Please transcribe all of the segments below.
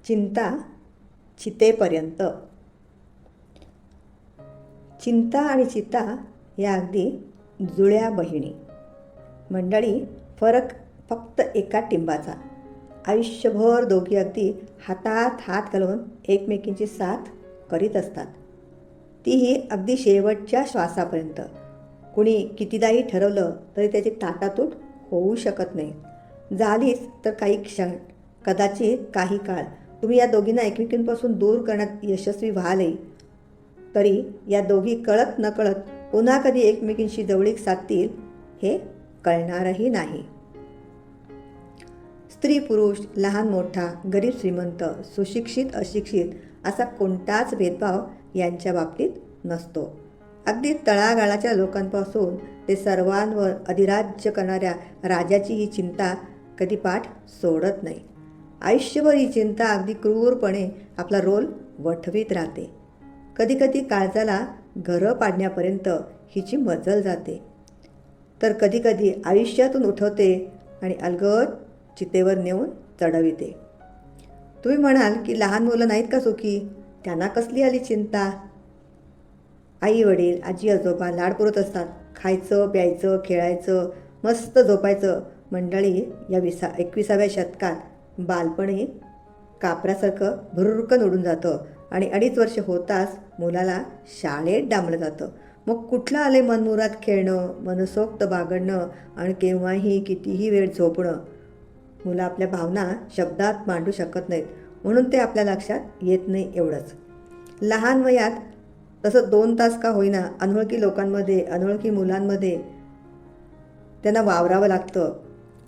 चिंता चितेपर्यंत. चिंता आणि चिता या अगदी जुळ्या बहिणी. मंडळी, फरक फक्त एका टिंबाचा. आयुष्यभर दोघी अगदी हातात हात घालून एकमेकींची साथ करीत असतात, तीही अगदी शेवटच्या श्वासापर्यंत. कुणी कितीदाही ठरवलं तरी त्याची ताटातूट होऊ शकत नाही. झालीच तर काही क्षण, कदाचित काही काळ. तुम्ही या दोघींना एकमेकींपासून दूर करण्यात यशस्वी व्हालही, तरी या दोघी कळत नकळत पुन्हा कधी एकमेकींशी जवळीक साधतील हे कळणारही नाही. स्त्री पुरुष, लहान मोठा, गरीब श्रीमंत, सुशिक्षित अशिक्षित असा कोणताच भेदभाव यांच्या बाबतीत नसतो. अगदी तळागाळाच्या लोकांपासून ते सर्वांवर अधिराज्य करणाऱ्या राजाची ही चिंता कधी पाठ सोडत नाही. आयुष्यभर ही चिंता अगदी क्रूरपणे आपला रोल वठवीत राहते. कधीकधी काळजाला घरं पाडण्यापर्यंत हिची मजल जाते, तर कधीकधी आयुष्यातून उठवते आणि अलगद चितेवर नेऊन चढविते. तुम्ही म्हणाल की लहान मुलं नाहीत का सुखी, त्यांना कसली आली चिंता? आई वडील, आजी आजोबा लाड पुरत असतात. खायचं प्यायचं खेळायचं मस्त झोपायचं. मंडळी, या 21व्या शतकात बालपणी कापरासारखं भुरकन उडून जातं आणि 2.5 वर्ष होताच मुलाला शाळेत डांबलं जातं. मग कुठलं आले मनमुराद खेळणं, मनसोक्त बागडणं आणि केव्हाही कितीही वेळ झोपणं. मुलं आपल्या भावना शब्दात मांडू शकत नाहीत, म्हणून ते आपल्या लक्षात येत नाही एवढंच. लहान वयात तसं 2 तास का होईना अनोळखी लोकांमध्ये, अनोळखी मुलांमध्ये त्यांना वावरावं लागतं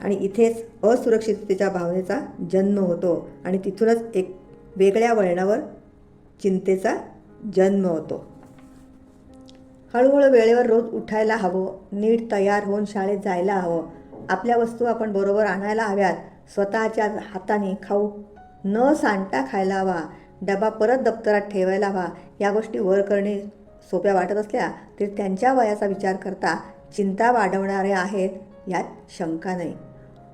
आणि इथेच असुरक्षिततेच्या भावनेचा जन्म होतो आणि तिथूनच एक वेगळ्या वळणावर चिंतेचा जन्म होतो. हळूहळू वेळेवर रोज उठायला हवं, नीट तयार होऊन शाळेत जायला हवं, आपल्या वस्तू आपण बरोबर आणायला हव्यात, स्वतःच्या हाताने खाऊ न सांडता खायला हवा, डबा परत दप्तरात ठेवायला हवा. या गोष्टी वर करणे सोप्या वाटत असल्या तरी त्यांच्या वयाचा विचार करता चिंता वाढवणाऱ्या आहेत यात शंका नाही.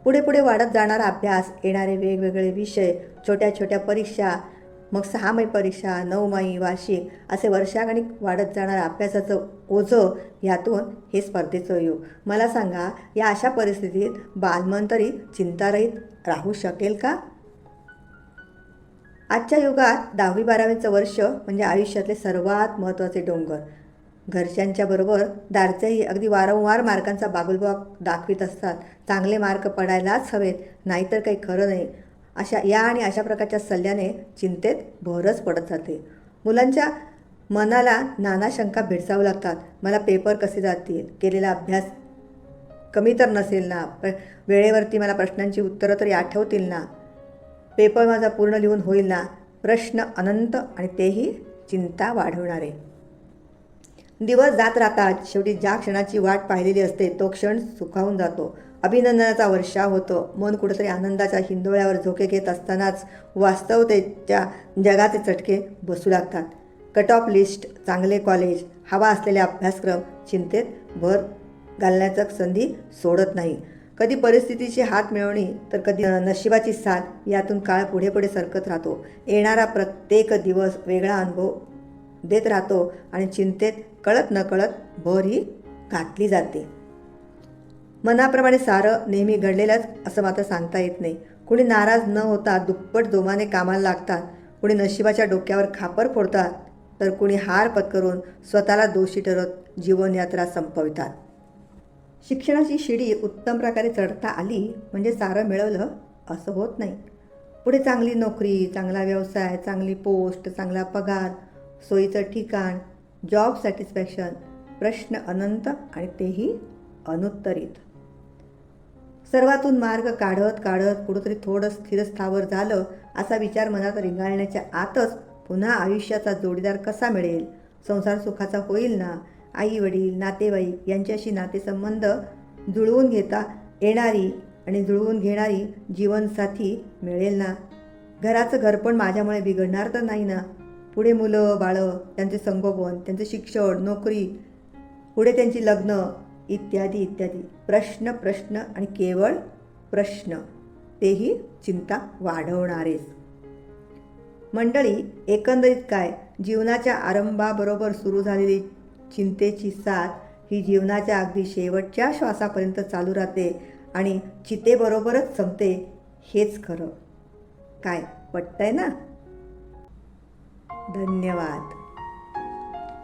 पुढे पुढे वाढत जाणारा अभ्यास, येणारे वेगवेगळे विषय, छोट्या छोट्या परीक्षा, मग 6माही परीक्षा, 9माही, वार्षिक असे वर्षागणिक वाढत जाणारं अभ्यासाचं ओझं, यातून हे स्पर्धेचं युग. मला सांगा, या अशा परिस्थितीत बालमन तरी चिंतारहित राहू शकेल का? आजच्या युगात 10वी-12वीचं वर्ष म्हणजे आयुष्यातले सर्वात महत्त्वाचे डोंगर. घरच्यांच्या बरोबर दारचेही अगदी वारंवार मार्कांचा बागुलबाग दाखवित असतात. चांगले मार्क पडायलाच हवेत, नाहीतर काही खरं नाही. अशा प्रकारच्या सल्ल्याने चिंतेत भरच पडत जाते. मुलांच्या मनाला नाना शंका भेडसावू लागतात. मला पेपर कसे जातील, केलेला अभ्यास कमी तर नसेल ना, वेळेवरती मला प्रश्नांची उत्तरं तरी आठवतील ना, पेपर माझा पूर्ण लिहून होईल ना. प्रश्न अनंत आणि तेही चिंता वाढवणारे. दिवस जात राहतात. शेवटी ज्या क्षणाची वाट पाहिलेली असते तो क्षण सुखावून जातो. अभिनंदनाचा वर्षाव होतो. मन कुठेतरी आनंदाच्या हिंदोळ्यावर झोके घेत असतानाच वास्तवतेच्या जगाचे चटके बसू लागतात. कट ऑफ लिस्ट, चांगले कॉलेज, हवा असलेले अभ्यासक्रम चिंतेत भर घालण्याचं संधी सोडत नाही. कधी परिस्थितीची हात मिळवणी तर कधी नशिबाची साथ, यातून काळ पुढे पुढे सरकत राहतो. येणारा प्रत्येक दिवस वेगळा अनुभव देत राहतो आणि चिंतेत कळत नकळत भर ही घातली जाते. मनाप्रमाणे सारं नेहमी घडलेलंच असं मात्र सांगता येत नाही. कुणी नाराज न होता दुप्पट जोमाने कामाला लागतात, कुणी नशिबाच्या डोक्यावर खापर फोडतात, तर कुणी हार पत्करून स्वतःला दोषी ठरवत जीवनयात्रा संपवितात. शिक्षणाची शिडी उत्तम प्रकारे चढता आली म्हणजे सारं मिळवलं असं होत नाही. पुढे चांगली नोकरी, चांगला व्यवसाय, चांगली पोस्ट, चांगला पगार, सोयीचं ठिकाण, जॉब सॅटिस्फॅक्शन, प्रश्न अनंत आणि तेही अनुत्तरित. सर्वातून मार्ग काढत काढत कुठंतरी थोडं स्थिरस्थावर झालं असा विचार मनात रिंगाळण्याच्या आतच पुन्हा आयुष्याचा जोडीदार कसा मिळेल, संसार सुखाचा होईल ना, आई वडील, नातेवाईक यांच्याशी नातेसंबंध जुळवून घेता येणारी आणि जुळवून घेणारी जीवनसाथी मिळेल ना, घराचं घरपण माझ्यामुळे बिघडणार तर नाही ना, पुढे मुलं बाळं, त्यांचे संगोपन, त्यांचे शिक्षण, नोकरी, पुढे त्यांची लग्न इत्यादी इत्यादी. प्रश्न प्रश्न आणि केवळ प्रश्न. तेही चिंता वाढवणारेच. मंडळी, एकंदरीत काय, जीवनाच्या आरंभाबरोबर सुरू झालेली चिंतेची साथ ही जीवनाच्या अगदी शेवटच्या श्वासापर्यंत चालू राहते आणि चितेबरोबरच संपते. हेच खरं. काय पटतंय ना? धन्यवाद.